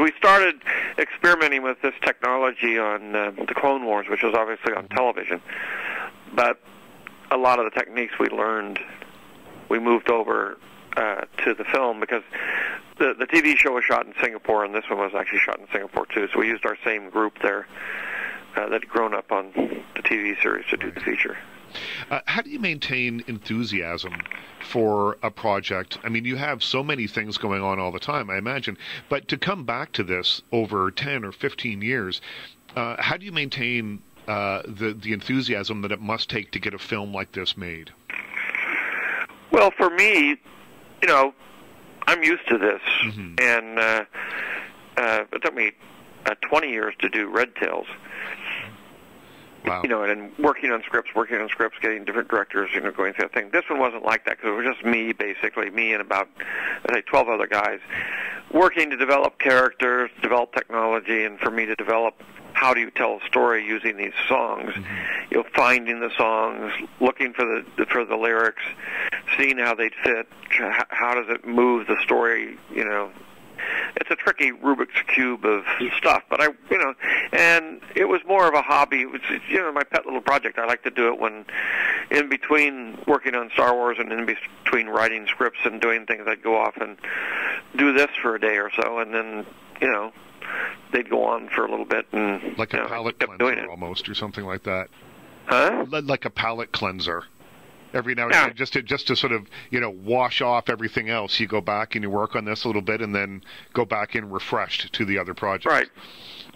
we started experimenting with this technology on the Clone Wars, which was obviously on television. But a lot of the techniques we learned, we moved over to the film, because the TV show was shot in Singapore, and this one was actually shot in Singapore too. So we used our same group there that had grown up on the TV series to do the feature. How do you maintain enthusiasm for a project? I mean, you have so many things going on all the time, I imagine. But to come back to this over 10 or 15 years, how do you maintain the enthusiasm that it must take to get a film like this made? Well, for me, you know, I'm used to this. Mm-hmm. And it took me 20 years to do Red Tails. Wow. You know, and working on scripts, getting different directors, you know, going through that thing. This one wasn't like that, because it was just me, basically, me and about, I'd say, 12 other guys, working to develop characters, develop technology, and for me to develop how do you tell a story using these songs. Mm-hmm. You know, finding the songs, looking for the lyrics, seeing how they'd fit, how does it move the story, you know. It's a tricky Rubik's Cube of stuff, but and it was more of a hobby. It was, you know, my pet little project. I like to do it when, in between working on Star Wars and in between writing scripts and doing things, I'd go off and do this for a day or so, and then, you know, they'd go on for a little bit, and like a palate cleanser almost, or something like that. Huh? Like a palate cleanser. Every now and then, just to sort of, you know, wash off everything else. You go back and you work on this a little bit, and then go back in refreshed to the other projects. Right.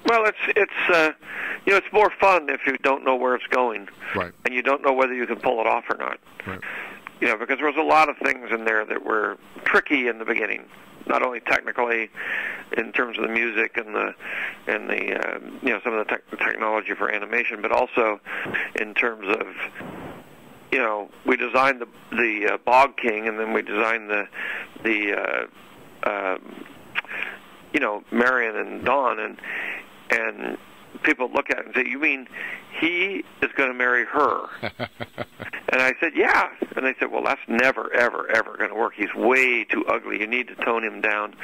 Well, it's you know, it's more fun if you don't know where it's going, right? And you don't know whether you can pull it off or not. Right. You know, because there was a lot of things in there that were tricky in the beginning. Not only technically, in terms of the music and the you know, some of the technology for animation, but also in terms of, you know, we designed the Bog King, and then we designed the you know, Marion and Dawn, and people look at it and say, "You mean he is going to marry her?" And I said, "Yeah." And they said, "Well, that's never, ever, ever going to work. He's way too ugly. You need to tone him down,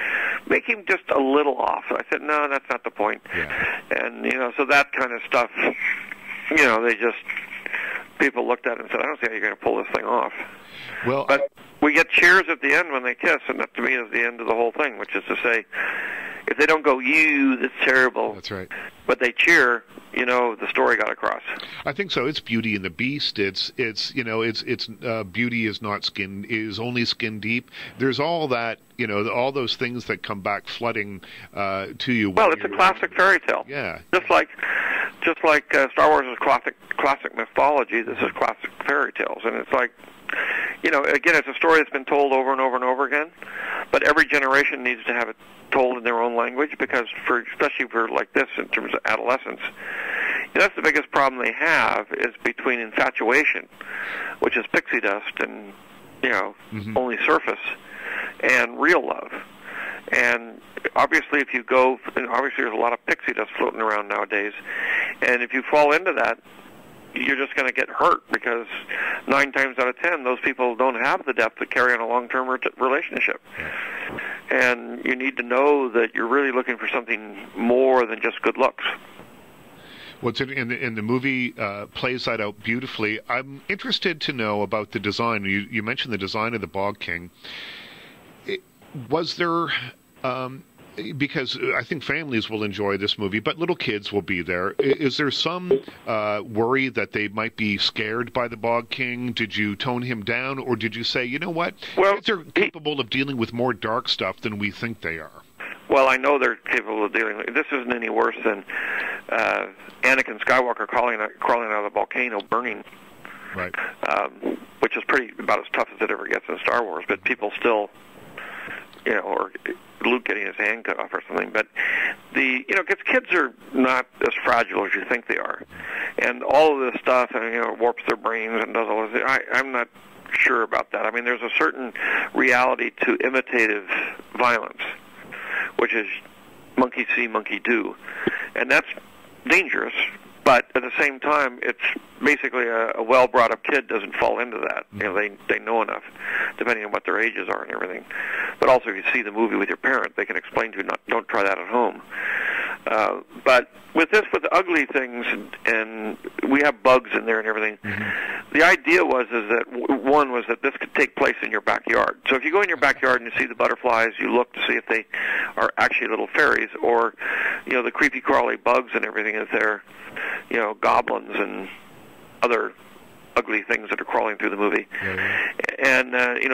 make him just a little off." I said, "No, that's not the point." Yeah. And you know, so that kind of stuff, you know, people looked at it and said, "I don't see how you're going to pull this thing off." Well, but we get cheers at the end when they kiss, and that to me is the end of the whole thing, which is to say, if they don't go, "You, that's terrible," that's right, but they cheer, you know, the story got across. I think so. It's Beauty and the Beast. It's you know, it's beauty is only skin deep. There's all that, you know, all those things that come back flooding to you. Well, it's a classic fairy tale. Yeah. Just like Star Wars is classic mythology, this is classic fairy tales, and it's like, you know, again, it's a story that's been told over and over and over again, but every generation needs to have it told in their own language, because especially for like this, in terms of adolescence, you know, that's the biggest problem they have, is between infatuation, which is pixie dust and, you know, mm-hmm. only surface, and real love. And obviously there's a lot of pixie dust floating around nowadays, and if you fall into that, you're just going to get hurt, because 9 times out of 10, those people don't have the depth to carry on a long-term relationship. And you need to know that you're really looking for something more than just good looks. What's in the movie plays that out beautifully. I'm interested to know about the design. You mentioned the design of the Bog King. Was there... because I think families will enjoy this movie, but little kids will be there. Is there some worry that they might be scared by the Bog King? Did you tone him down, or did you say, you know what, kids are capable of dealing with more dark stuff than we think they are? Well, I know they're capable of dealing with it. This isn't any worse than Anakin Skywalker crawling out of the volcano, burning, right? Which is about as tough as it ever gets in Star Wars, but people still, you know, or Luke getting his hand cut off or something. But because kids are not as fragile as you think they are, and all of this stuff, and you know, warps their brains and does all this. I'm not sure about that. I mean, there's a certain reality to imitative violence, which is monkey see, monkey do, and that's dangerous. But at the same time, it's basically a well-brought-up kid doesn't fall into that. You know, they know enough, depending on what their ages are and everything. But also, if you see the movie with your parent, they can explain to you, don't try that at home. But with the ugly things, and we have bugs in there and everything, the idea was that this could take place in your backyard. So if you go in your backyard and you see the butterflies, you look to see if they are actually little fairies, or, the creepy crawly bugs and everything is there, goblins and other ugly things that are crawling through the movie. And,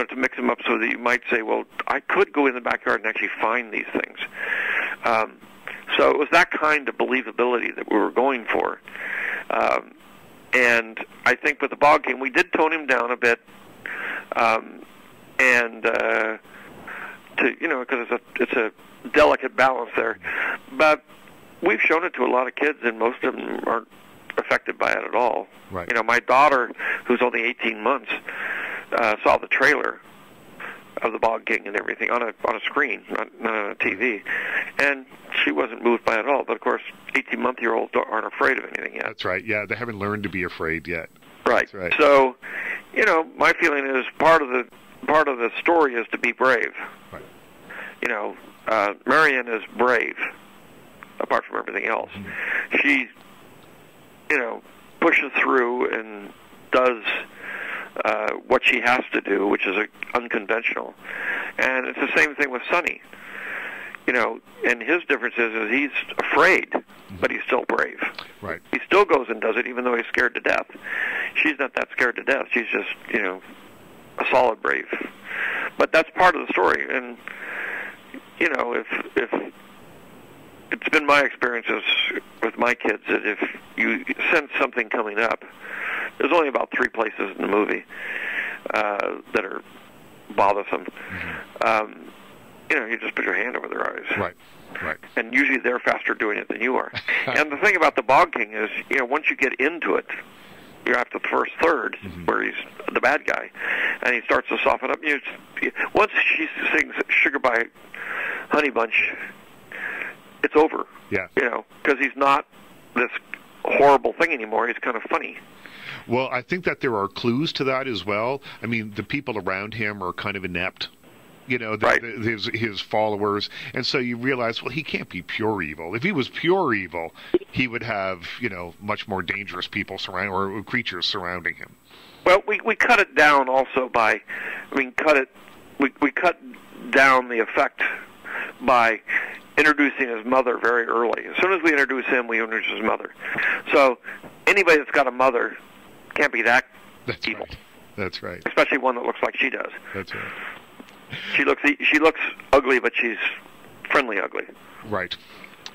to mix them up so that you might say, well, I could go in the backyard and actually find these things. So it was that kind of believability that we were going for. And I think with the Bog King, we did tone him down a bit, because it's a delicate balance there. But we've shown it to a lot of kids, and most of them aren't affected by it at all. Right. My daughter, who's only 18 months, saw the trailer of the Bog King and everything on a screen, not on a TV, and she wasn't moved by it at all. But of course, 18-month-year-olds aren't afraid of anything yet. That's right. Yeah, they haven't learned to be afraid yet. Right. That's right. So, my feeling is part of the story is to be brave. Right. Marianne is brave, apart from everything else. She, pushes through and does what she has to do, which is unconventional. And it's the same thing with Sonny. And his difference is he's afraid, but he's still brave. Right. He still goes and does it, even though he's scared to death. She's not that scared to death. She's just, a solid brave. But that's part of the story. And, if it's been my experiences with my kids that if you sense something coming up, there's only about 3 places in the movie that are bothersome. You just put your hand over their eyes. Right. Right. And usually they're faster doing it than you are. And the thing about the Bog King is, once you get into it, you're after the first third, where he's the bad guy, and he starts to soften up. Once she sings "Sugar by Honey Bunch," it's over. Yeah. Because he's not this horrible thing anymore. He's kind of funny. Well, I think that there are clues to that as well. I mean, the people around him are kind of inept. Right. His followers. And so you realize, well, he can't be pure evil. If he was pure evil, he would have, much more dangerous people or creatures surrounding him. Well, we cut it down also by, we cut down the effect by introducing his mother very early. As soon as we introduce him, we introduce his mother. So anybody that's got a mother can't be that evil. Right. That's right. Especially one that looks like she does. That's right. She looks ugly, but she's friendly ugly. Right.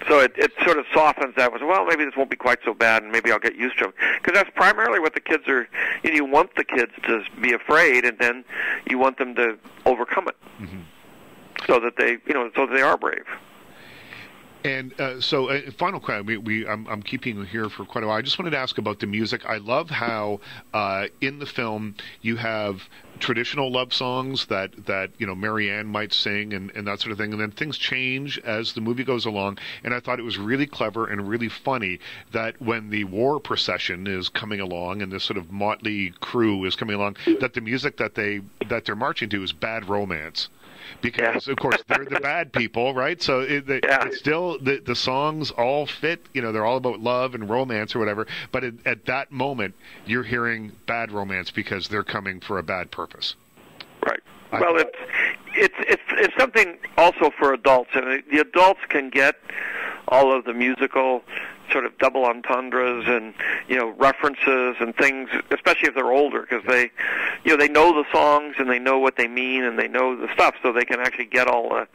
So it sort of softens that. Well, maybe this won't be quite so bad, and maybe I'll get used to it. Because that's primarily what the kids are. You want the kids to be afraid, and then you want them to overcome it, so that they are brave. And final question. I'm keeping you here for quite a while. I just wanted to ask about the music. I love how in the film you have traditional love songs that Marianne might sing and that sort of thing, and then things change as the movie goes along. And I thought it was really clever and really funny that when the war procession is coming along and this sort of motley crew is coming along, that the music that they're marching to is Bad Romance. Because, of course, they're the bad people, right? So it's still, the songs all fit, they're all about love and romance or whatever. But at that moment, you're hearing Bad Romance because they're coming for a bad purpose. Right. Well, it's something also for adults. And the adults can get all of the musical sort of double entendres and references and things, especially if they're older, because they know the songs and they know what they mean and they know the stuff, so they can actually get all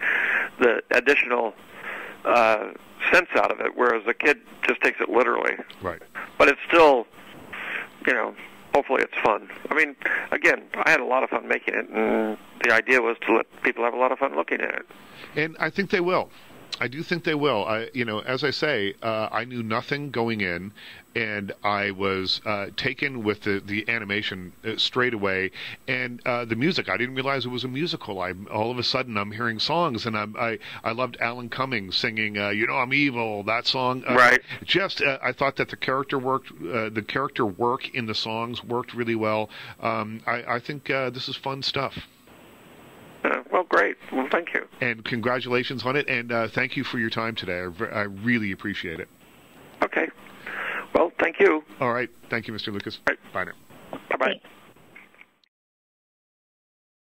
the additional sense out of it. Whereas a kid just takes it literally. Right. But it's still, hopefully it's fun. I mean, again, I had a lot of fun making it, and the idea was to let people have a lot of fun looking at it. And I think they will. I do think they will. As I say, I knew nothing going in, and I was taken with the animation straight away, and the music. I didn't realize it was a musical. All of a sudden, I'm hearing songs, and I loved Alan Cumming singing, I'm evil, that song. Right. I thought that the character work in the songs worked really well. I think this is fun stuff. Well, great. great. Well, thank you. And congratulations on it, and thank you for your time today. I really appreciate it. Okay. Well, thank you. All right. Thank you, Mr. Lucas. Right. Bye now. Bye-bye.